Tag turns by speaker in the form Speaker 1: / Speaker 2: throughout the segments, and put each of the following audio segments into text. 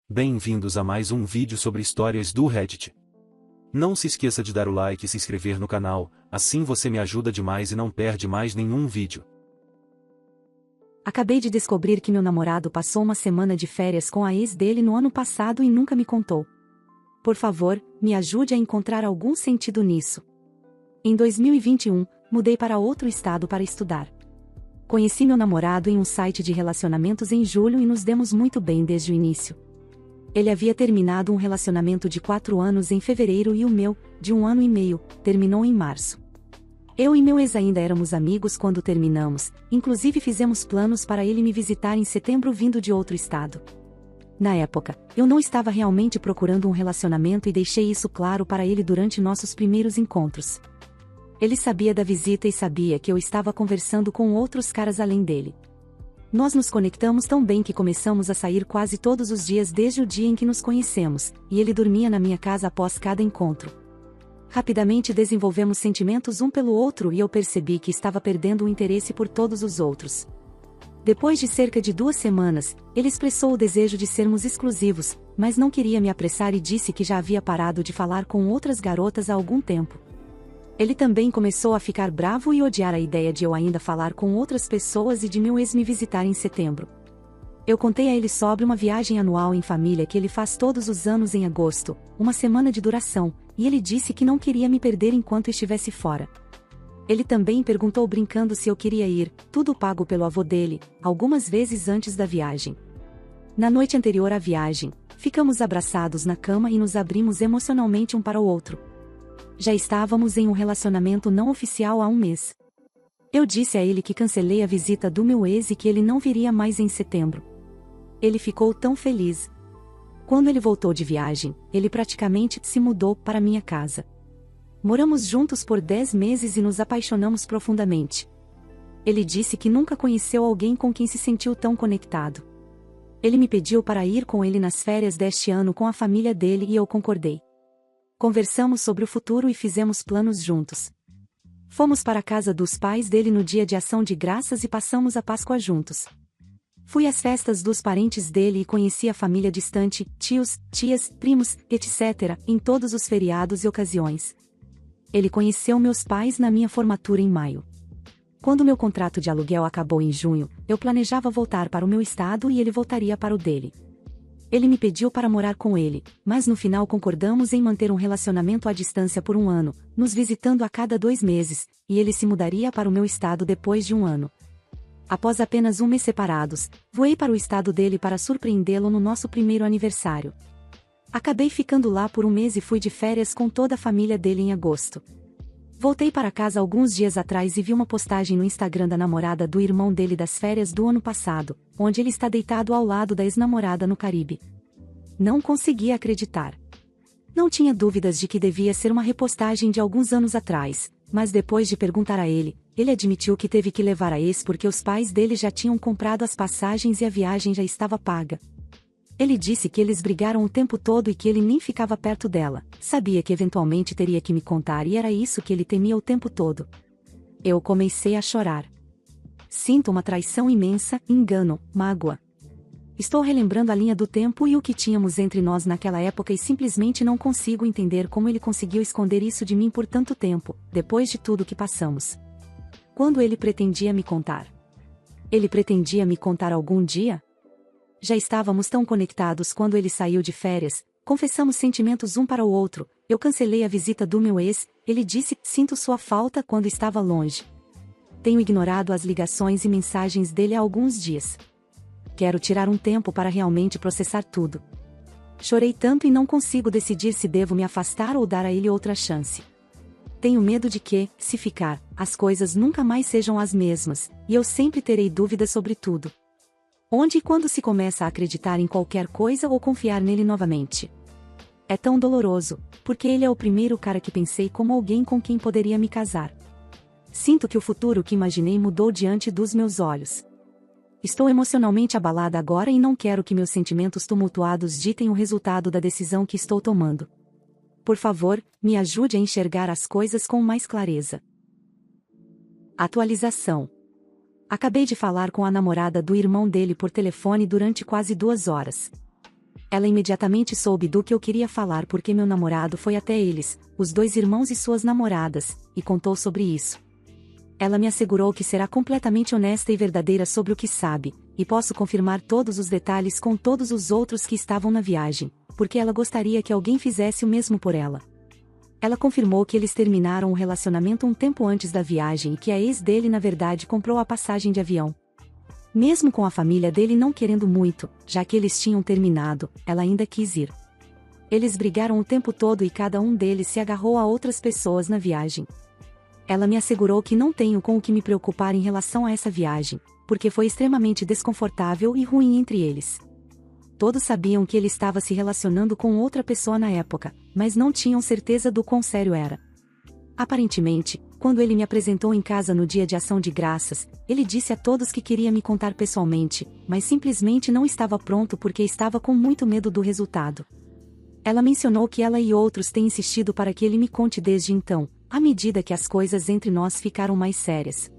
Speaker 1: Bem-vindos a mais um vídeo sobre histórias do Reddit. Não se esqueça de dar o like e se inscrever no canal, assim você me ajuda demais e não perde mais nenhum vídeo.
Speaker 2: Acabei de descobrir que meu namorado passou uma semana de férias com a ex dele no ano passado e nunca me contou. Por favor, me ajude a encontrar algum sentido nisso. Em 2021, mudei para outro estado para estudar. Conheci meu namorado em um site de relacionamentos em julho e nos demos muito bem desde o início. Ele havia terminado um relacionamento de 4 anos em fevereiro e o meu, de 1 ano e meio, terminou em março. Eu e meu ex ainda éramos amigos quando terminamos, inclusive fizemos planos para ele me visitar em setembro vindo de outro estado. Na época, eu não estava realmente procurando um relacionamento e deixei isso claro para ele durante nossos primeiros encontros. Ele sabia da visita e sabia que eu estava conversando com outros caras além dele. Nós nos conectamos tão bem que começamos a sair quase todos os dias desde o dia em que nos conhecemos, e ele dormia na minha casa após cada encontro. Rapidamente desenvolvemos sentimentos um pelo outro e eu percebi que estava perdendo o interesse por todos os outros. Depois de cerca de 2 semanas, ele expressou o desejo de sermos exclusivos, mas não queria me apressar e disse que já havia parado de falar com outras garotas há algum tempo. Ele também começou a ficar bravo e odiar a ideia de eu ainda falar com outras pessoas e de meu ex me visitar em setembro. Eu contei a ele sobre uma viagem anual em família que ele faz todos os anos em agosto, uma semana de duração, e ele disse que não queria me perder enquanto estivesse fora. Ele também perguntou brincando se eu queria ir, tudo pago pelo avô dele, algumas vezes antes da viagem. Na noite anterior à viagem, ficamos abraçados na cama e nos abrimos emocionalmente um para o outro. Já estávamos em um relacionamento não oficial há 1 mês. Eu disse a ele que cancelei a visita do meu ex e que ele não viria mais em setembro. Ele ficou tão feliz. Quando ele voltou de viagem, ele praticamente se mudou para minha casa. Moramos juntos por 10 meses e nos apaixonamos profundamente. Ele disse que nunca conheceu alguém com quem se sentiu tão conectado. Ele me pediu para ir com ele nas férias deste ano com a família dele e eu concordei. Conversamos sobre o futuro e fizemos planos juntos. Fomos para a casa dos pais dele no dia de Ação de Graças e passamos a Páscoa juntos. Fui às festas dos parentes dele e conheci a família distante, tios, tias, primos, etc., em todos os feriados e ocasiões. Ele conheceu meus pais na minha formatura em maio. Quando meu contrato de aluguel acabou em junho, eu planejava voltar para o meu estado e ele voltaria para o dele. Ele me pediu para morar com ele, mas no final concordamos em manter um relacionamento à distância por 1 ano, nos visitando a cada 2 meses, e ele se mudaria para o meu estado depois de 1 ano. Após apenas 1 mês separados, voei para o estado dele para surpreendê-lo no nosso primeiro aniversário. Acabei ficando lá por 1 mês e fui de férias com toda a família dele em agosto. Voltei para casa alguns dias atrás e vi uma postagem no Instagram da namorada do irmão dele das férias do ano passado, onde ele está deitado ao lado da ex-namorada no Caribe. Não conseguia acreditar. Não tinha dúvidas de que devia ser uma repostagem de alguns anos atrás, mas depois de perguntar a ele, ele admitiu que teve que levar a ex porque os pais dele já tinham comprado as passagens e a viagem já estava paga. Ele disse que eles brigaram o tempo todo e que ele nem ficava perto dela, sabia que eventualmente teria que me contar e era isso que ele temia o tempo todo. Eu comecei a chorar. Sinto uma traição imensa, engano, mágoa. Estou relembrando a linha do tempo e o que tínhamos entre nós naquela época e simplesmente não consigo entender como ele conseguiu esconder isso de mim por tanto tempo, depois de tudo que passamos. Quando ele pretendia me contar? Ele pretendia me contar algum dia? Já estávamos tão conectados quando ele saiu de férias, confessamos sentimentos um para o outro, eu cancelei a visita do meu ex, ele disse, sinto sua falta quando estava longe. Tenho ignorado as ligações e mensagens dele há alguns dias. Quero tirar um tempo para realmente processar tudo. Chorei tanto e não consigo decidir se devo me afastar ou dar a ele outra chance. Tenho medo de que, se ficar, as coisas nunca mais sejam as mesmas, e eu sempre terei dúvidas sobre tudo. Onde e quando se começa a acreditar em qualquer coisa ou confiar nele novamente? É tão doloroso, porque ele é o primeiro cara que pensei como alguém com quem poderia me casar. Sinto que o futuro que imaginei mudou diante dos meus olhos. Estou emocionalmente abalada agora e não quero que meus sentimentos tumultuados ditem o resultado da decisão que estou tomando. Por favor, me ajude a enxergar as coisas com mais clareza. Atualização. Acabei de falar com a namorada do irmão dele por telefone durante quase 2 horas. Ela imediatamente soube do que eu queria falar porque meu namorado foi até eles, os dois irmãos e suas namoradas, e contou sobre isso. Ela me assegurou que será completamente honesta e verdadeira sobre o que sabe, e posso confirmar todos os detalhes com todos os outros que estavam na viagem, porque ela gostaria que alguém fizesse o mesmo por ela. Ela confirmou que eles terminaram o relacionamento um tempo antes da viagem e que a ex dele na verdade comprou a passagem de avião. Mesmo com a família dele não querendo muito, já que eles tinham terminado, ela ainda quis ir. Eles brigaram o tempo todo e cada um deles se agarrou a outras pessoas na viagem. Ela me assegurou que não tenho com o que me preocupar em relação a essa viagem, porque foi extremamente desconfortável e ruim entre eles. Todos sabiam que ele estava se relacionando com outra pessoa na época, mas não tinham certeza do quão sério era. Aparentemente, quando ele me apresentou em casa no dia de ação de graças, ele disse a todos que queria me contar pessoalmente, mas simplesmente não estava pronto porque estava com muito medo do resultado. Ela mencionou que ela e outros têm insistido para que ele me conte desde então, à medida que as coisas entre nós ficaram mais sérias.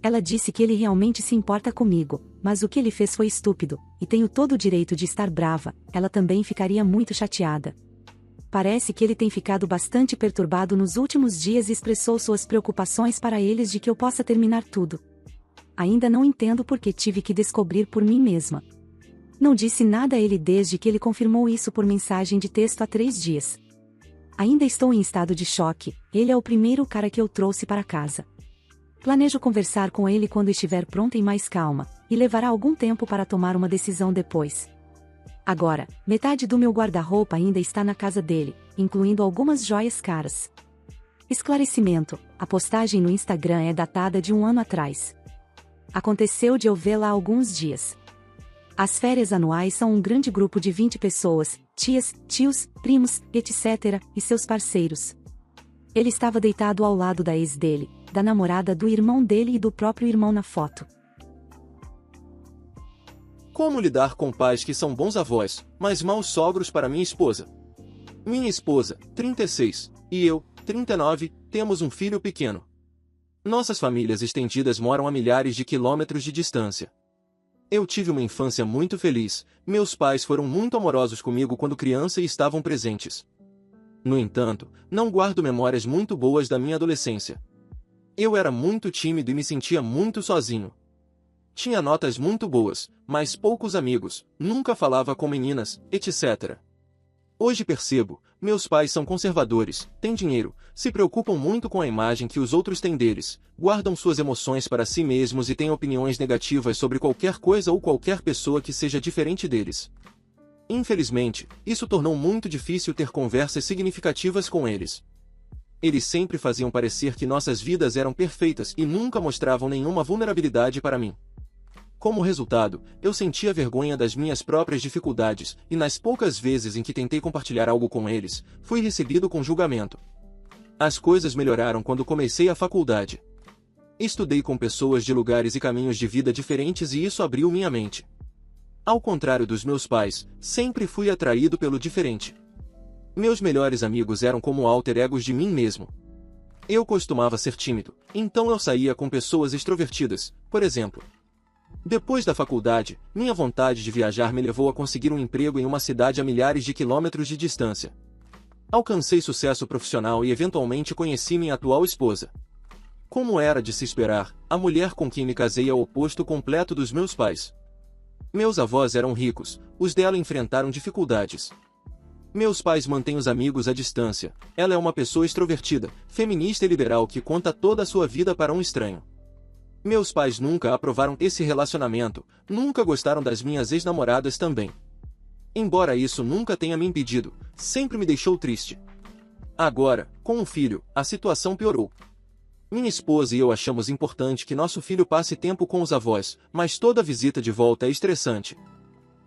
Speaker 2: Ela disse que ele realmente se importa comigo, mas o que ele fez foi estúpido, e tenho todo o direito de estar brava, ela também ficaria muito chateada. Parece que ele tem ficado bastante perturbado nos últimos dias e expressou suas preocupações para eles de que eu possa terminar tudo. Ainda não entendo porque tive que descobrir por mim mesma. Não disse nada a ele desde que ele confirmou isso por mensagem de texto há 3 dias. Ainda estou em estado de choque, ele é o primeiro cara que eu trouxe para casa. Planejo conversar com ele quando estiver pronta e mais calma, e levará algum tempo para tomar uma decisão depois. Agora, metade do meu guarda-roupa ainda está na casa dele, incluindo algumas joias caras. Esclarecimento: a postagem no Instagram é datada de 1 ano atrás. Aconteceu de eu vê-la há alguns dias. As férias anuais são um grande grupo de 20 pessoas, tias, tios, primos, etc., e seus parceiros. Ele estava deitado ao lado da ex dele, da namorada do irmão dele e do próprio irmão na foto.
Speaker 3: Como lidar com pais que são bons avós, mas maus sogros para minha esposa? Minha esposa, 36, e eu, 39, temos um filho pequeno. Nossas famílias estendidas moram a milhares de quilômetros de distância. Eu tive uma infância muito feliz, meus pais foram muito amorosos comigo quando criança e estavam presentes. No entanto, não guardo memórias muito boas da minha adolescência. Eu era muito tímido e me sentia muito sozinho. Tinha notas muito boas, mas poucos amigos, nunca falava com meninas, etc. Hoje percebo, meus pais são conservadores, têm dinheiro, se preocupam muito com a imagem que os outros têm deles, guardam suas emoções para si mesmos e têm opiniões negativas sobre qualquer coisa ou qualquer pessoa que seja diferente deles. Infelizmente, isso tornou muito difícil ter conversas significativas com eles. Eles sempre faziam parecer que nossas vidas eram perfeitas e nunca mostravam nenhuma vulnerabilidade para mim. Como resultado, eu sentia vergonha das minhas próprias dificuldades, e nas poucas vezes em que tentei compartilhar algo com eles, fui recebido com julgamento. As coisas melhoraram quando comecei a faculdade. Estudei com pessoas de lugares e caminhos de vida diferentes e isso abriu minha mente. Ao contrário dos meus pais, sempre fui atraído pelo diferente. Meus melhores amigos eram como alter egos de mim mesmo. Eu costumava ser tímido, então eu saía com pessoas extrovertidas, por exemplo. Depois da faculdade, minha vontade de viajar me levou a conseguir um emprego em uma cidade a milhares de quilômetros de distância. Alcancei sucesso profissional e eventualmente conheci minha atual esposa. Como era de se esperar, a mulher com quem me casei é o oposto completo dos meus pais. Meus avós eram ricos, os dela enfrentaram dificuldades. Meus pais mantêm os amigos à distância, ela é uma pessoa extrovertida, feminista e liberal que conta toda a sua vida para um estranho. Meus pais nunca aprovaram esse relacionamento, nunca gostaram das minhas ex-namoradas também. Embora isso nunca tenha me impedido, sempre me deixou triste. Agora, com um filho, a situação piorou. Minha esposa e eu achamos importante que nosso filho passe tempo com os avós, mas toda visita de volta é estressante.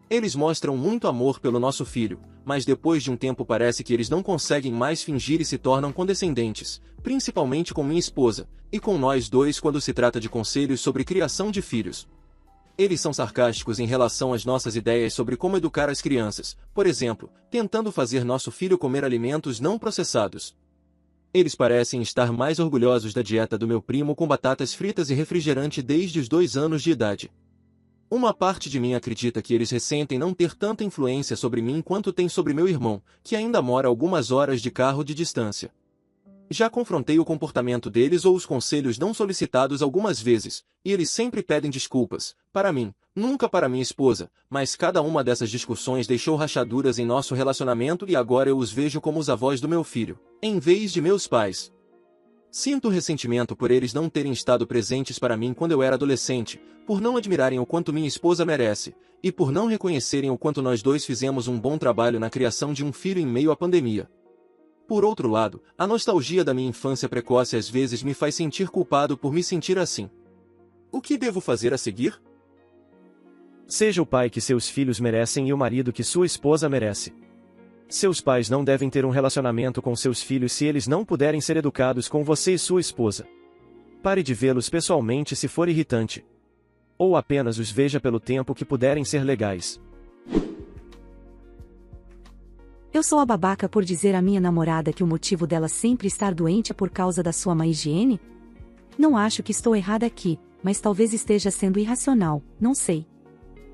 Speaker 3: Eles mostram muito amor pelo nosso filho, mas depois de um tempo parece que eles não conseguem mais fingir e se tornam condescendentes, principalmente com minha esposa, e com nós dois quando se trata de conselhos sobre criação de filhos. Eles são sarcásticos em relação às nossas ideias sobre como educar as crianças, por exemplo, tentando fazer nosso filho comer alimentos não processados. Eles parecem estar mais orgulhosos da dieta do meu primo com batatas fritas e refrigerante desde os 2 anos de idade. Uma parte de mim acredita que eles ressentem não ter tanta influência sobre mim quanto tem sobre meu irmão, que ainda mora algumas horas de carro de distância. Já confrontei o comportamento deles ou os conselhos não solicitados algumas vezes, e eles sempre pedem desculpas, para mim, nunca para minha esposa, mas cada uma dessas discussões deixou rachaduras em nosso relacionamento e agora eu os vejo como os avós do meu filho, em vez de meus pais. Sinto ressentimento por eles não terem estado presentes para mim quando eu era adolescente, por não admirarem o quanto minha esposa merece, e por não reconhecerem o quanto nós dois fizemos um bom trabalho na criação de um filho em meio à pandemia. Por outro lado, a nostalgia da minha infância precoce às vezes me faz sentir culpado por me sentir assim. O que devo fazer a seguir?
Speaker 4: Seja o pai que seus filhos merecem e o marido que sua esposa merece. Seus pais não devem ter um relacionamento com seus filhos se eles não puderem ser educados com você e sua esposa. Pare de vê-los pessoalmente se for irritante. Ou apenas os veja pelo tempo que puderem ser legais.
Speaker 2: Eu sou a babaca por dizer à minha namorada que o motivo dela sempre estar doente é por causa da sua má higiene? Não acho que estou errada aqui, mas talvez esteja sendo irracional, não sei.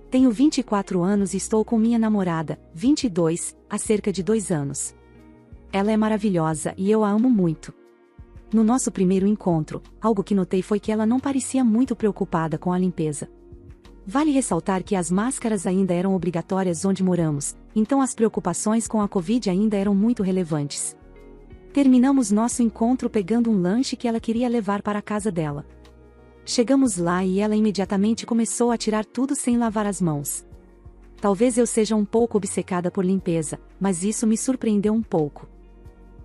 Speaker 2: Tenho 24 anos e estou com minha namorada, 22, há cerca de 2 anos. Ela é maravilhosa e eu a amo muito. No nosso primeiro encontro, algo que notei foi que ela não parecia muito preocupada com a limpeza. Vale ressaltar que as máscaras ainda eram obrigatórias onde moramos, então as preocupações com a Covid ainda eram muito relevantes. Terminamos nosso encontro pegando um lanche que ela queria levar para a casa dela. Chegamos lá e ela imediatamente começou a tirar tudo sem lavar as mãos. Talvez eu seja um pouco obcecada por limpeza, mas isso me surpreendeu um pouco.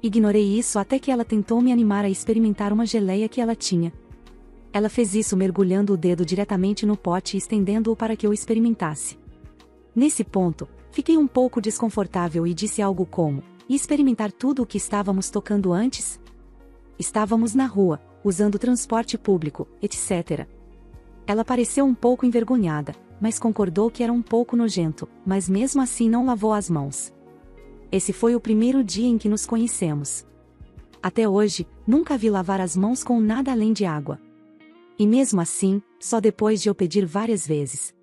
Speaker 2: Ignorei isso até que ela tentou me animar a experimentar uma geleia que ela tinha. Ela fez isso mergulhando o dedo diretamente no pote e estendendo-o para que eu experimentasse. Nesse ponto, fiquei um pouco desconfortável e disse algo como: "E experimentar tudo o que estávamos tocando antes?" Estávamos na rua, usando transporte público, etc. Ela pareceu um pouco envergonhada, mas concordou que era um pouco nojento, mas mesmo assim não lavou as mãos. Esse foi o primeiro dia em que nos conhecemos. Até hoje, nunca vi lavar as mãos com nada além de água. E mesmo assim, só depois de eu pedir várias vezes.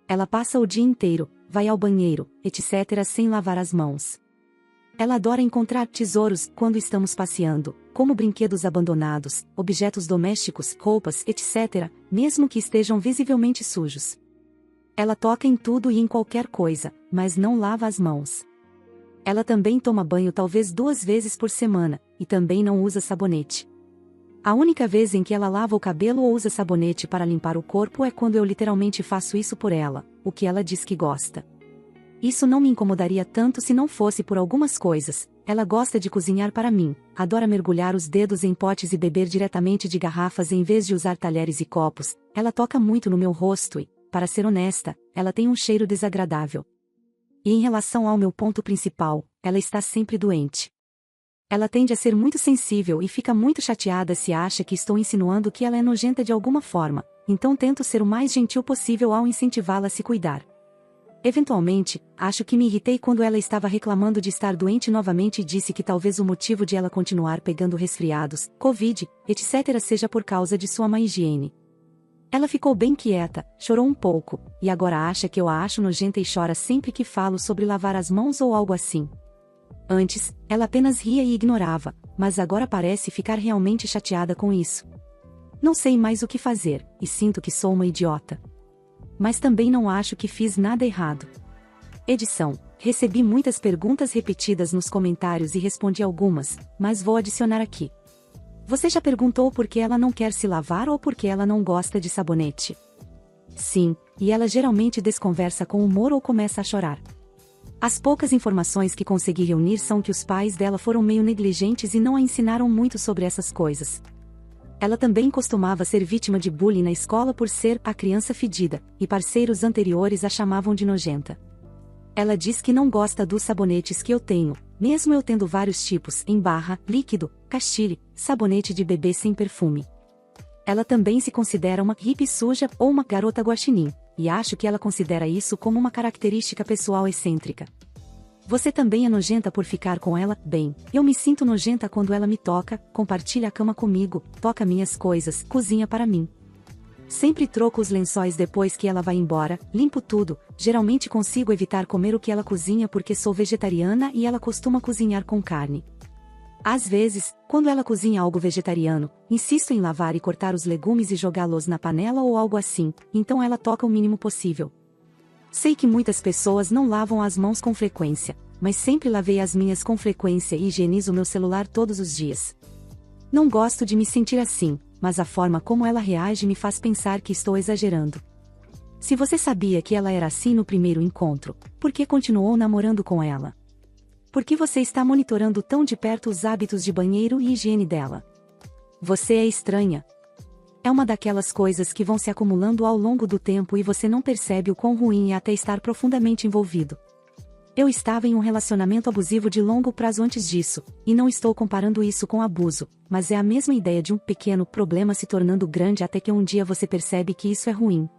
Speaker 2: Ela passa o dia inteiro, vai ao banheiro, etc. sem lavar as mãos. Ela adora encontrar tesouros quando estamos passeando, como brinquedos abandonados, objetos domésticos, roupas, etc., mesmo que estejam visivelmente sujos. Ela toca em tudo e em qualquer coisa, mas não lava as mãos. Ela também toma banho talvez 2 vezes por semana, e também não usa sabonete. A única vez em que ela lava o cabelo ou usa sabonete para limpar o corpo é quando eu literalmente faço isso por ela, o que ela diz que gosta. Isso não me incomodaria tanto se não fosse por algumas coisas. Ela gosta de cozinhar para mim, adora mergulhar os dedos em potes e beber diretamente de garrafas em vez de usar talheres e copos. Ela toca muito no meu rosto e, para ser honesta, ela tem um cheiro desagradável. E em relação ao meu ponto principal, ela está sempre doente. Ela tende a ser muito sensível e fica muito chateada se acha que estou insinuando que ela é nojenta de alguma forma, então tento ser o mais gentil possível ao incentivá-la a se cuidar. Eventualmente, acho que me irritei quando ela estava reclamando de estar doente novamente e disse que talvez o motivo de ela continuar pegando resfriados, Covid, etc. seja por causa de sua má higiene. Ela ficou bem quieta, chorou um pouco, e agora acha que eu a acho nojenta e chora sempre que falo sobre lavar as mãos ou algo assim. Antes, ela apenas ria e ignorava, mas agora parece ficar realmente chateada com isso. Não sei mais o que fazer, e sinto que sou uma idiota. Mas também não acho que fiz nada errado. Edição: recebi muitas perguntas repetidas nos comentários e respondi algumas, mas vou adicionar aqui. Você já perguntou por que ela não quer se lavar ou por que ela não gosta de sabonete? Sim, e ela geralmente desconversa com humor ou começa a chorar. As poucas informações que consegui reunir são que os pais dela foram meio negligentes e não a ensinaram muito sobre essas coisas. Ela também costumava ser vítima de bullying na escola por ser a criança fedida, e parceiros anteriores a chamavam de nojenta. Ela diz que não gosta dos sabonetes que eu tenho, mesmo eu tendo vários tipos em barra, líquido, Castile, sabonete de bebê sem perfume. Ela também se considera uma hippie suja ou uma garota guaxinim, e acho que ela considera isso como uma característica pessoal excêntrica. Você também é nojenta por ficar com ela? Bem, eu me sinto nojenta quando ela me toca, compartilha a cama comigo, toca minhas coisas, cozinha para mim. Sempre troco os lençóis depois que ela vai embora, limpo tudo, geralmente consigo evitar comer o que ela cozinha porque sou vegetariana e ela costuma cozinhar com carne. Às vezes, quando ela cozinha algo vegetariano, insisto em lavar e cortar os legumes e jogá-los na panela ou algo assim, então ela toca o mínimo possível. Sei que muitas pessoas não lavam as mãos com frequência, mas sempre lavei as minhas com frequência e higienizo meu celular todos os dias. Não gosto de me sentir assim, mas a forma como ela reage me faz pensar que estou exagerando. Se você sabia que ela era assim no primeiro encontro, por que continuou namorando com ela? Por que você está monitorando tão de perto os hábitos de banheiro e higiene dela? Você é estranha. É uma daquelas coisas que vão se acumulando ao longo do tempo e você não percebe o quão ruim é até estar profundamente envolvido. Eu estava em um relacionamento abusivo de longo prazo antes disso, e não estou comparando isso com abuso, mas é a mesma ideia de um pequeno problema se tornando grande até que um dia você percebe que isso é ruim.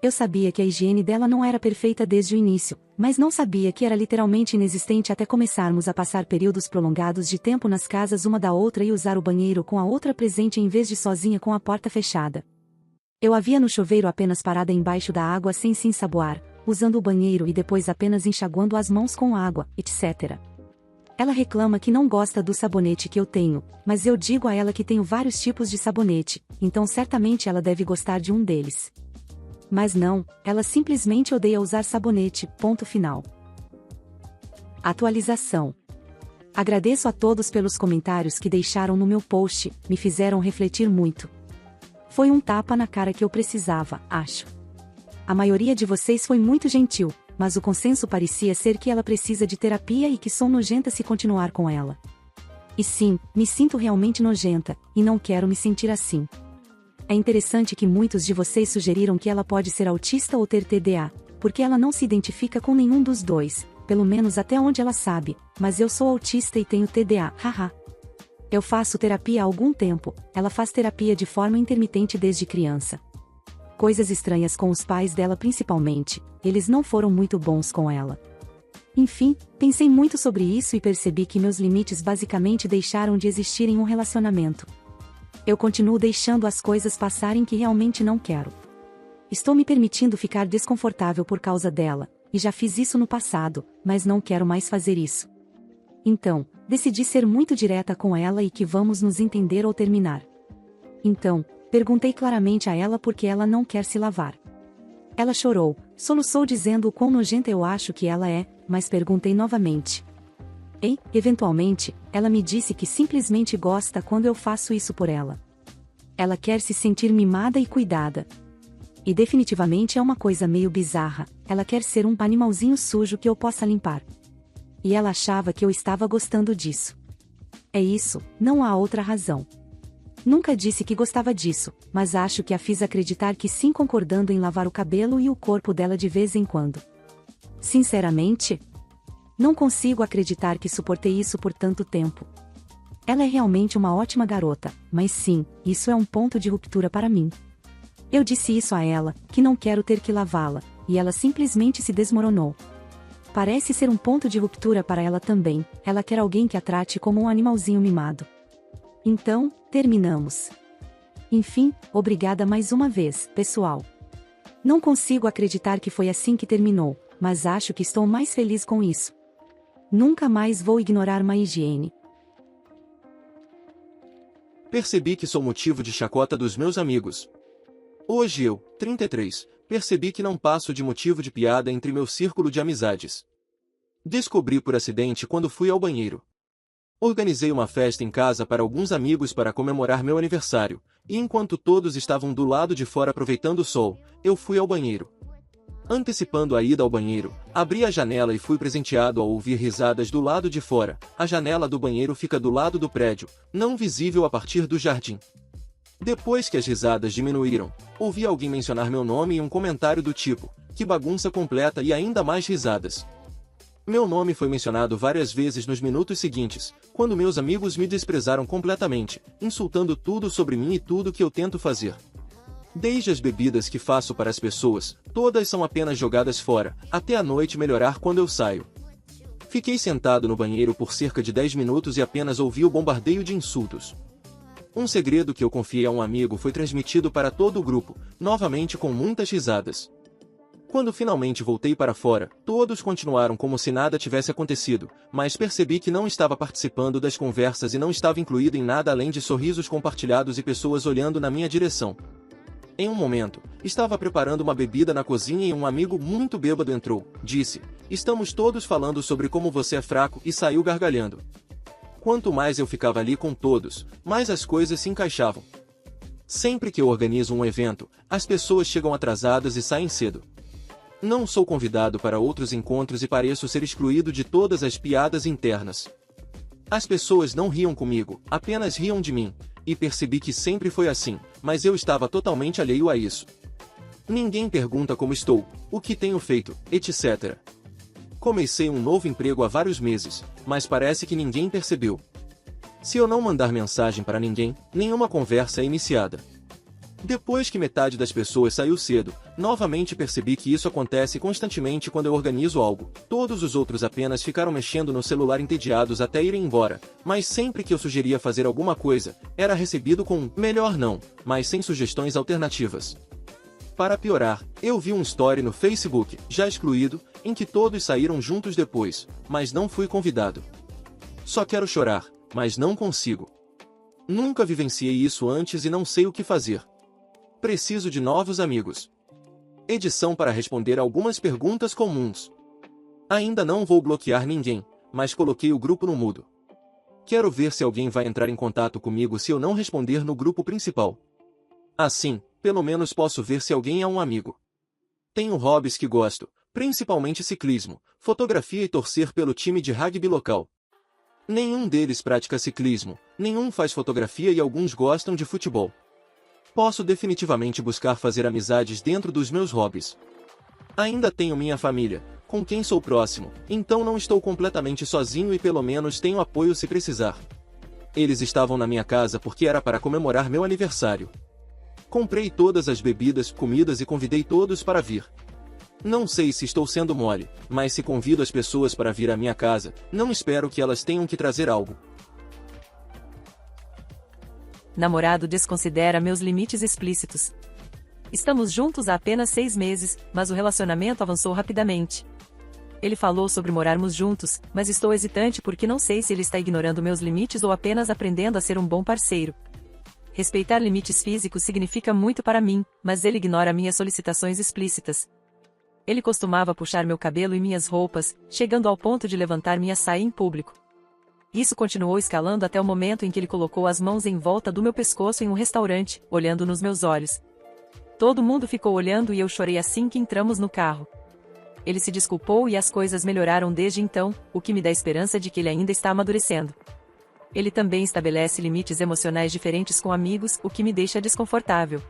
Speaker 2: Eu sabia que a higiene dela não era perfeita desde o início, mas não sabia que era literalmente inexistente até começarmos a passar períodos prolongados de tempo nas casas uma da outra e usar o banheiro com a outra presente em vez de sozinha com a porta fechada. Eu a via no chuveiro apenas parada embaixo da água sem se ensaboar, usando o banheiro e depois apenas enxaguando as mãos com água, etc. Ela reclama que não gosta do sabonete que eu tenho, mas eu digo a ela que tenho vários tipos de sabonete, então certamente ela deve gostar de um deles. Mas não, ela simplesmente odeia usar sabonete, ponto final. Atualização. Agradeço a todos pelos comentários que deixaram no meu post, me fizeram refletir muito. Foi um tapa na cara que eu precisava, acho. A maioria de vocês foi muito gentil, mas o consenso parecia ser que ela precisa de terapia e que sou nojenta se continuar com ela. E sim, me sinto realmente nojenta, e não quero me sentir assim. É interessante que muitos de vocês sugeriram que ela pode ser autista ou ter TDA, porque ela não se identifica com nenhum dos dois, pelo menos até onde ela sabe, mas eu sou autista e tenho TDA, haha. Eu faço terapia há algum tempo, ela faz terapia de forma intermitente desde criança. Coisas estranhas com os pais dela principalmente, eles não foram muito bons com ela. Enfim, pensei muito sobre isso e percebi que meus limites basicamente deixaram de existir em um relacionamento. Eu continuo deixando as coisas passarem que realmente não quero. Estou me permitindo ficar desconfortável por causa dela, e já fiz isso no passado, mas não quero mais fazer isso. Então, decidi ser muito direta com ela e que vamos nos entender ou terminar. Então, perguntei claramente a ela por que ela não quer se lavar. Ela chorou, soluçou dizendo o quão nojenta eu acho que ela é, mas perguntei novamente. E, eventualmente, ela me disse que simplesmente gosta quando eu faço isso por ela. Ela quer se sentir mimada e cuidada. E definitivamente é uma coisa meio bizarra, ela quer ser um animalzinho sujo que eu possa limpar. E ela achava que eu estava gostando disso. É isso, não há outra razão. Nunca disse que gostava disso, mas acho que a fiz acreditar que sim, concordando em lavar o cabelo e o corpo dela de vez em quando. Sinceramente, não consigo acreditar que suportei isso por tanto tempo. Ela é realmente uma ótima garota, mas sim, isso é um ponto de ruptura para mim. Eu disse isso a ela, que não quero ter que lavá-la, e ela simplesmente se desmoronou. Parece ser um ponto de ruptura para ela também, ela quer alguém que a trate como um animalzinho mimado. Então, terminamos. Enfim, obrigada mais uma vez, pessoal. Não consigo acreditar que foi assim que terminou, mas acho que estou mais feliz com isso. Nunca mais vou ignorar uma higiene.
Speaker 3: Percebi que sou motivo de chacota dos meus amigos. Hoje eu, 33, percebi que não passo de motivo de piada entre meu círculo de amizades. Descobri por acidente quando fui ao banheiro. Organizei uma festa em casa para alguns amigos para comemorar meu aniversário, e enquanto todos estavam do lado de fora aproveitando o sol, eu fui ao banheiro. Antecipando a ida ao banheiro, abri a janela e fui presenteado ao ouvir risadas do lado de fora. A janela do banheiro fica do lado do prédio, não visível a partir do jardim. Depois que as risadas diminuíram, ouvi alguém mencionar meu nome e um comentário do tipo, que bagunça completa, e ainda mais risadas. Meu nome foi mencionado várias vezes nos minutos seguintes, quando meus amigos me desprezaram completamente, insultando tudo sobre mim e tudo que eu tento fazer. Desde as bebidas que faço para as pessoas, todas são apenas jogadas fora, até a noite melhorar quando eu saio. Fiquei sentado no banheiro por cerca de 10 minutos e apenas ouvi o bombardeio de insultos. Um segredo que eu confiei a um amigo foi transmitido para todo o grupo, novamente com muitas risadas. Quando finalmente voltei para fora, todos continuaram como se nada tivesse acontecido, mas percebi que não estava participando das conversas e não estava incluído em nada além de sorrisos compartilhados e pessoas olhando na minha direção. Em um momento, estava preparando uma bebida na cozinha e um amigo muito bêbado entrou, disse: "Estamos todos falando sobre como você é fraco", e saiu gargalhando. Quanto mais eu ficava ali com todos, mais as coisas se encaixavam. Sempre que eu organizo um evento, as pessoas chegam atrasadas e saem cedo. Não sou convidado para outros encontros e pareço ser excluído de todas as piadas internas. As pessoas não riam comigo, apenas riam de mim, e percebi que sempre foi assim, mas eu estava totalmente alheio a isso. Ninguém pergunta como estou, o que tenho feito, etc. Comecei um novo emprego há vários meses, mas parece que ninguém percebeu. Se eu não mandar mensagem para ninguém, nenhuma conversa é iniciada. Depois que metade das pessoas saiu cedo, novamente percebi que isso acontece constantemente quando eu organizo algo. Todos os outros apenas ficaram mexendo no celular entediados até irem embora, mas sempre que eu sugeria fazer alguma coisa, era recebido com um "melhor não", mas sem sugestões alternativas. Para piorar, eu vi um story no Facebook, já excluído, em que todos saíram juntos depois, mas não fui convidado. Só quero chorar, mas não consigo. Nunca vivenciei isso antes e não sei o que fazer. Preciso de novos amigos. Edição para responder algumas perguntas comuns. Ainda não vou bloquear ninguém, mas coloquei o grupo no mudo. Quero ver se alguém vai entrar em contato comigo se eu não responder no grupo principal. Assim, pelo menos posso ver se alguém é um amigo. Tenho hobbies que gosto, principalmente ciclismo, fotografia e torcer pelo time de rugby local. Nenhum deles pratica ciclismo, nenhum faz fotografia e alguns gostam de futebol. Posso definitivamente buscar fazer amizades dentro dos meus hobbies. Ainda tenho minha família, com quem sou próximo, então não estou completamente sozinho e pelo menos tenho apoio se precisar. Eles estavam na minha casa porque era para comemorar meu aniversário. Comprei todas as bebidas, comidas e convidei todos para vir. Não sei se estou sendo mole, mas se convido as pessoas para vir à minha casa, não espero que elas tenham que trazer algo.
Speaker 5: Namorado desconsidera meus limites explícitos. Estamos juntos há apenas 6 meses, mas o relacionamento avançou rapidamente. Ele falou sobre morarmos juntos, mas estou hesitante porque não sei se ele está ignorando meus limites ou apenas aprendendo a ser um bom parceiro. Respeitar limites físicos significa muito para mim, mas ele ignora minhas solicitações explícitas. Ele costumava puxar meu cabelo e minhas roupas, chegando ao ponto de levantar minha saia em público. Isso continuou escalando até o momento em que ele colocou as mãos em volta do meu pescoço em um restaurante, olhando nos meus olhos. Todo mundo ficou olhando e eu chorei assim que entramos no carro. Ele se desculpou e as coisas melhoraram desde então, o que me dá esperança de que ele ainda está amadurecendo. Ele também estabelece limites emocionais diferentes com amigos, o que me deixa desconfortável.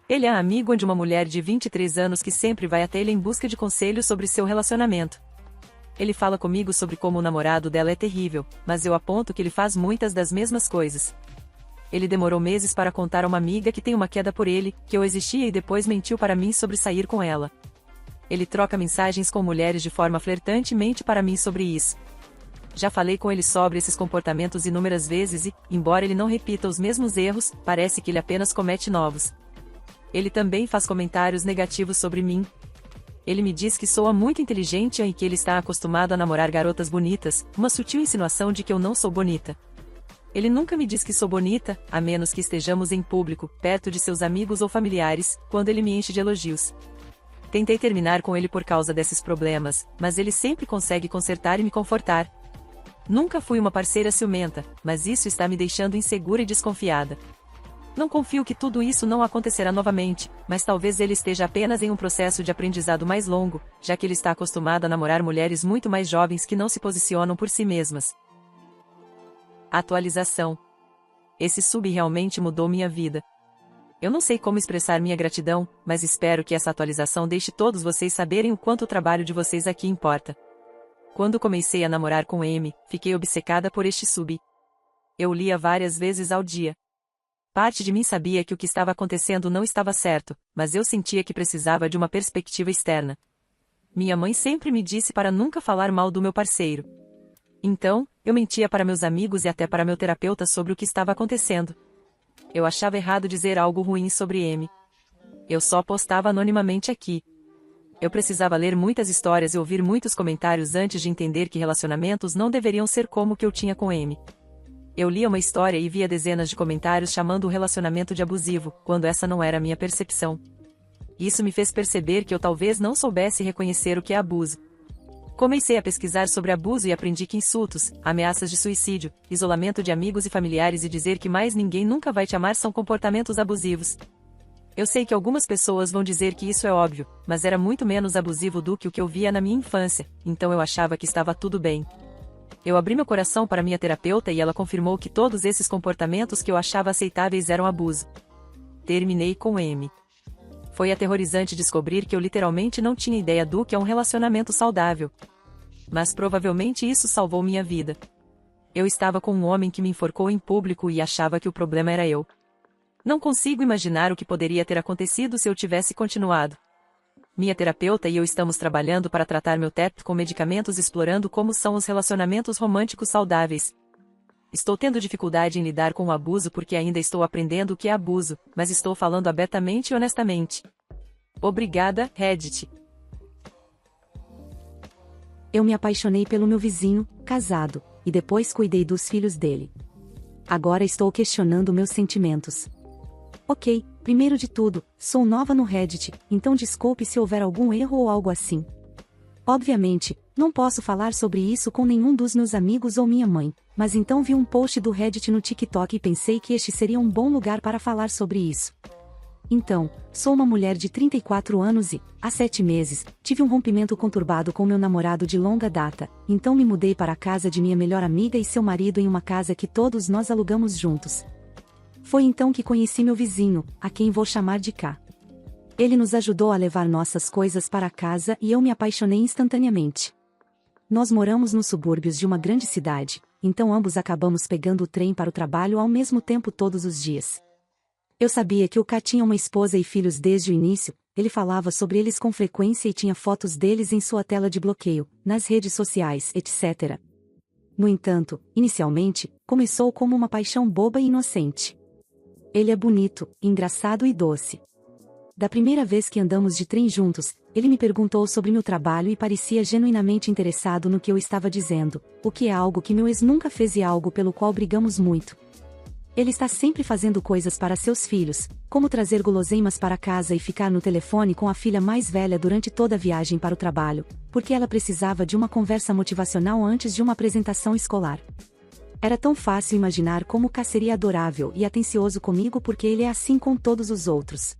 Speaker 5: Ele é amigo de uma mulher de 23 anos que sempre vai até ele em busca de conselhos sobre seu relacionamento. Ele fala comigo sobre como o namorado dela é terrível, mas eu aponto que ele faz muitas das mesmas coisas. Ele demorou meses para contar a uma amiga que tem uma queda por ele, que eu existia e depois mentiu para mim sobre sair com ela. Ele troca mensagens com mulheres de forma flertante e mente para mim sobre isso. Já falei com ele sobre esses comportamentos inúmeras vezes e, embora ele não repita os mesmos erros, parece que ele apenas comete novos. Ele também faz comentários negativos sobre mim. Ele me diz que soa muito inteligente e que ele está acostumado a namorar garotas bonitas, uma sutil insinuação de que eu não sou bonita. Ele nunca me diz que sou bonita, a menos que estejamos em público, perto de seus amigos ou familiares, quando ele me enche de elogios. Tentei terminar com ele por causa desses problemas, mas ele sempre consegue consertar e me confortar. Nunca fui uma parceira ciumenta, mas isso está me deixando insegura e desconfiada. Não confio que tudo isso não acontecerá novamente, mas talvez ele esteja apenas em um processo de aprendizado mais longo, já que ele está acostumado a namorar mulheres muito mais jovens que não se posicionam por si mesmas. Atualização. Esse sub realmente mudou minha vida. Eu não sei como expressar minha gratidão, mas espero que essa atualização deixe todos vocês saberem o quanto o trabalho de vocês aqui importa. Quando comecei a namorar com M, fiquei obcecada por este sub. Eu lia várias vezes ao dia. Parte de mim sabia que o que estava acontecendo não estava certo, mas eu sentia que precisava de uma perspectiva externa. Minha mãe sempre me disse para nunca falar mal do meu parceiro. Então, eu mentia para meus amigos e até para meu terapeuta sobre o que estava acontecendo. Eu achava errado dizer algo ruim sobre M. Eu só postava anonimamente aqui. Eu precisava ler muitas histórias e ouvir muitos comentários antes de entender que relacionamentos não deveriam ser como o que eu tinha com M. Eu lia uma história e via dezenas de comentários chamando o relacionamento de abusivo, quando essa não era a minha percepção. Isso me fez perceber que eu talvez não soubesse reconhecer o que é abuso. Comecei a pesquisar sobre abuso e aprendi que insultos, ameaças de suicídio, isolamento de amigos e familiares e dizer que mais ninguém nunca vai te amar são comportamentos abusivos. Eu sei que algumas pessoas vão dizer que isso é óbvio, mas era muito menos abusivo do que o que eu via na minha infância, então eu achava que estava tudo bem. Eu abri meu coração para minha terapeuta e ela confirmou que todos esses comportamentos que eu achava aceitáveis eram abuso. Terminei com M. Foi aterrorizante descobrir que eu literalmente não tinha ideia do que é um relacionamento saudável. Mas provavelmente isso salvou minha vida. Eu estava com um homem que me enforcou em público e achava que o problema era eu. Não consigo imaginar o que poderia ter acontecido se eu tivesse continuado. Minha terapeuta e eu estamos trabalhando para tratar meu TEP com medicamentos explorando como são os relacionamentos românticos saudáveis. Estou tendo dificuldade em lidar com o abuso porque ainda estou aprendendo o que é abuso, mas estou falando abertamente e honestamente. Obrigada, Reddit.
Speaker 2: Eu me apaixonei pelo meu vizinho, casado, e depois cuidei dos filhos dele. Agora estou questionando meus sentimentos. Ok, primeiro de tudo, sou nova no Reddit, então desculpe se houver algum erro ou algo assim. Obviamente, não posso falar sobre isso com nenhum dos meus amigos ou minha mãe, mas então vi um post do Reddit no TikTok e pensei que este seria um bom lugar para falar sobre isso. Então, sou uma mulher de 34 anos e, há 7 meses, tive um rompimento conturbado com meu namorado de longa data, então me mudei para a casa de minha melhor amiga e seu marido em uma casa que todos nós alugamos juntos. Foi então que conheci meu vizinho, a quem vou chamar de K. Ele nos ajudou a levar nossas coisas para casa e eu me apaixonei instantaneamente. Nós moramos nos subúrbios de uma grande cidade, então ambos acabamos pegando o trem para o trabalho ao mesmo tempo todos os dias. Eu sabia que o K tinha uma esposa e filhos desde o início, ele falava sobre eles com frequência e tinha fotos deles em sua tela de bloqueio, nas redes sociais, etc. No entanto, inicialmente, começou como uma paixão boba e inocente. Ele é bonito, engraçado e doce. Da primeira vez que andamos de trem juntos, ele me perguntou sobre meu trabalho e parecia genuinamente interessado no que eu estava dizendo, o que é algo que meu ex nunca fez e algo pelo qual brigamos muito. Ele está sempre fazendo coisas para seus filhos, como trazer guloseimas para casa e ficar no telefone com a filha mais velha durante toda a viagem para o trabalho, porque ela precisava de uma conversa motivacional antes de uma apresentação escolar. Era tão fácil imaginar como K seria adorável e atencioso comigo porque ele é assim com todos os outros.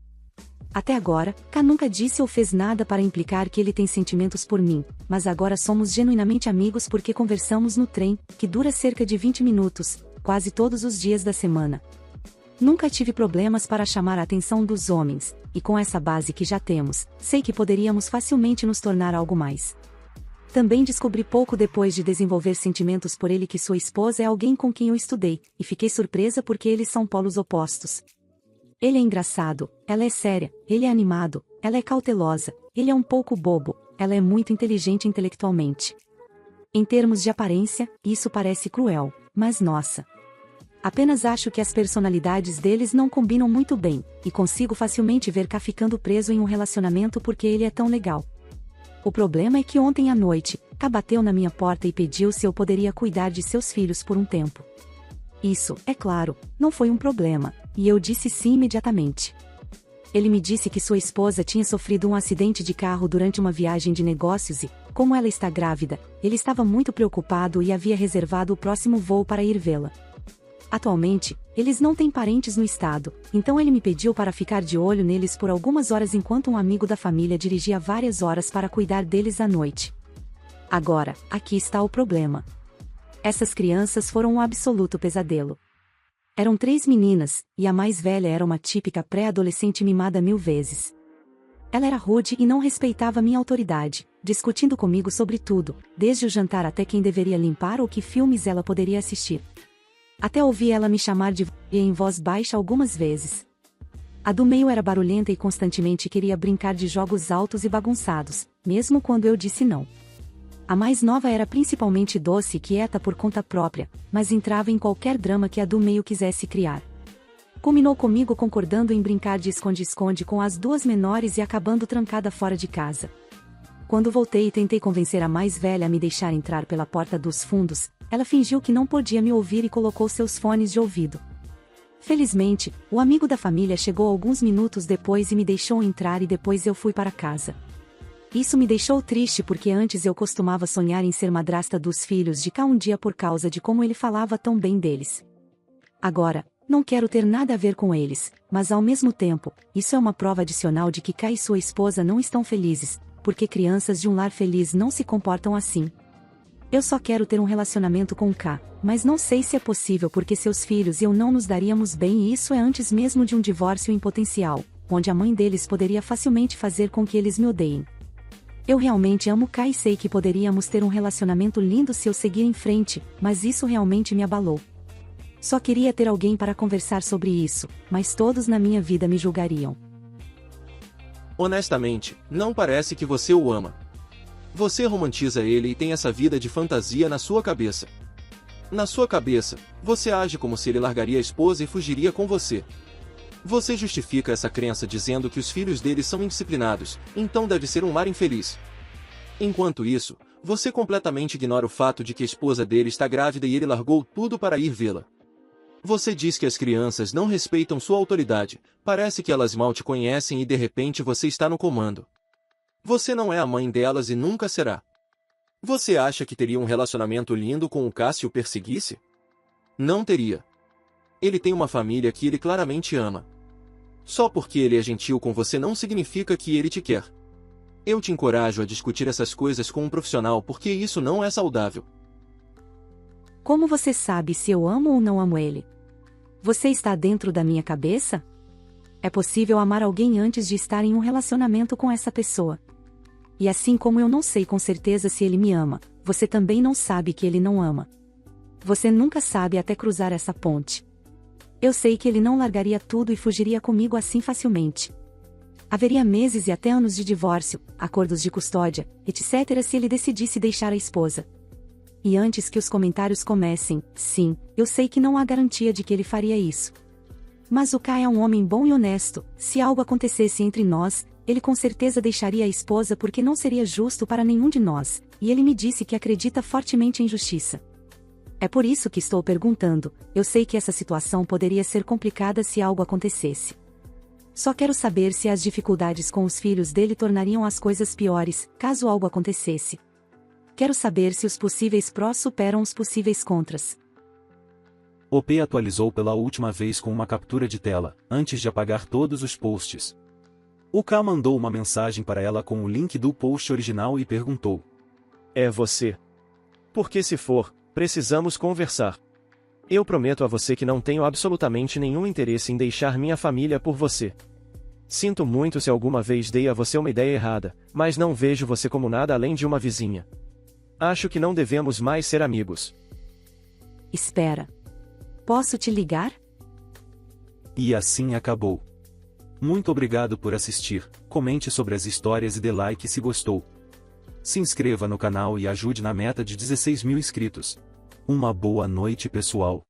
Speaker 2: Até agora, K nunca disse ou fez nada para implicar que ele tem sentimentos por mim, mas agora somos genuinamente amigos porque conversamos no trem, que dura cerca de 20 minutos, quase todos os dias da semana. Nunca tive problemas para chamar a atenção dos homens, e com essa base que já temos, sei que poderíamos facilmente nos tornar algo mais. Também descobri pouco depois de desenvolver sentimentos por ele que sua esposa é alguém com quem eu estudei, e fiquei surpresa porque eles são polos opostos. Ele é engraçado, ela é séria, ele é animado, ela é cautelosa, ele é um pouco bobo, ela é muito inteligente intelectualmente. Em termos de aparência, isso parece cruel, mas nossa. Apenas acho que as personalidades deles não combinam muito bem, e consigo facilmente ver K ficando preso em um relacionamento porque ele é tão legal. O problema é que ontem à noite, K bateu na minha porta e pediu se eu poderia cuidar de seus filhos por um tempo. Isso, é claro, não foi um problema, e eu disse sim imediatamente. Ele me disse que sua esposa tinha sofrido um acidente de carro durante uma viagem de negócios e, como ela está grávida, ele estava muito preocupado e havia reservado o próximo voo para ir vê-la. Atualmente, eles não têm parentes no estado, então ele me pediu para ficar de olho neles por algumas horas enquanto um amigo da família dirigia várias horas para cuidar deles à noite. Agora, aqui está o problema. Essas crianças foram um absoluto pesadelo. Eram 3 meninas, e a mais velha era uma típica pré-adolescente mimada 1000 vezes. Ela era rude e não respeitava minha autoridade, discutindo comigo sobre tudo, desde o jantar até quem deveria limpar ou que filmes ela poderia assistir. Até ouvi ela me chamar de em voz baixa algumas vezes. A do meio era barulhenta e constantemente queria brincar de jogos altos e bagunçados, mesmo quando eu disse não. A mais nova era principalmente doce e quieta por conta própria, mas entrava em qualquer drama que a do meio quisesse criar. Culminou comigo concordando em brincar de esconde-esconde com as duas menores e acabando trancada fora de casa. Quando voltei e tentei convencer a mais velha a me deixar entrar pela porta dos fundos, ela fingiu que não podia me ouvir e colocou seus fones de ouvido. Felizmente, o amigo da família chegou alguns minutos depois e me deixou entrar e depois eu fui para casa. Isso me deixou triste porque antes eu costumava sonhar em ser madrasta dos filhos de cá um dia por causa de como ele falava tão bem deles. Agora, não quero ter nada a ver com eles, mas ao mesmo tempo, isso é uma prova adicional de que K e sua esposa não estão felizes, porque crianças de um lar feliz não se comportam assim. Eu só quero ter um relacionamento com K, mas não sei se é possível porque seus filhos e eu não nos daríamos bem e isso é antes mesmo de um divórcio em potencial, onde a mãe deles poderia facilmente fazer com que eles me odeiem. Eu realmente amo K e sei que poderíamos ter um relacionamento lindo se eu seguir em frente, mas isso realmente me abalou. Só queria ter alguém para conversar sobre isso, mas todos na minha vida me julgariam.
Speaker 3: Honestamente, não parece que você o ama. Você romantiza ele e tem essa vida de fantasia na sua cabeça. Na sua cabeça, você age como se ele largaria a esposa e fugiria com você. Você justifica essa crença dizendo que os filhos dele são indisciplinados, então deve ser um lar infeliz. Enquanto isso, você completamente ignora o fato de que a esposa dele está grávida e ele largou tudo para ir vê-la. Você diz que as crianças não respeitam sua autoridade, parece que elas mal te conhecem e de repente você está no comando. Você não é a mãe delas e nunca será. Você acha que teria um relacionamento lindo com o K se o perseguisse? Não teria. Ele tem uma família que ele claramente ama. Só porque ele é gentil com você não significa que ele te quer. Eu te encorajo a discutir essas coisas com um profissional porque isso não é saudável.
Speaker 2: Como você sabe se eu amo ou não amo ele? Você está dentro da minha cabeça? É possível amar alguém antes de estar em um relacionamento com essa pessoa. E assim como eu não sei com certeza se ele me ama, você também não sabe que ele não ama. Você nunca sabe até cruzar essa ponte. Eu sei que ele não largaria tudo e fugiria comigo assim facilmente. Haveria meses e até anos de divórcio, acordos de custódia, etc. se ele decidisse deixar a esposa. E antes que os comentários comecem, sim, eu sei que não há garantia de que ele faria isso. Mas o K é um homem bom e honesto, se algo acontecesse entre nós, ele com certeza deixaria a esposa porque não seria justo para nenhum de nós, e ele me disse que acredita fortemente em justiça. É por isso que estou perguntando, eu sei que essa situação poderia ser complicada se algo acontecesse. Só quero saber se as dificuldades com os filhos dele tornariam as coisas piores, caso algo acontecesse. Quero saber se os possíveis prós superam os possíveis contras.
Speaker 1: O P atualizou pela última vez com uma captura de tela, antes de apagar todos os posts. O K mandou uma mensagem para ela com o link do post original e perguntou:
Speaker 4: É você? Porque se for, precisamos conversar. Eu prometo a você que não tenho absolutamente nenhum interesse em deixar minha família por você. Sinto muito se alguma vez dei a você uma ideia errada, mas não vejo você como nada além de uma vizinha. Acho que não devemos mais ser amigos.
Speaker 2: Espera. Posso te ligar?
Speaker 1: E assim acabou. Muito obrigado por assistir, comente sobre as histórias e dê like se gostou. Se inscreva no canal e ajude na meta de 16 mil inscritos. Uma boa noite pessoal.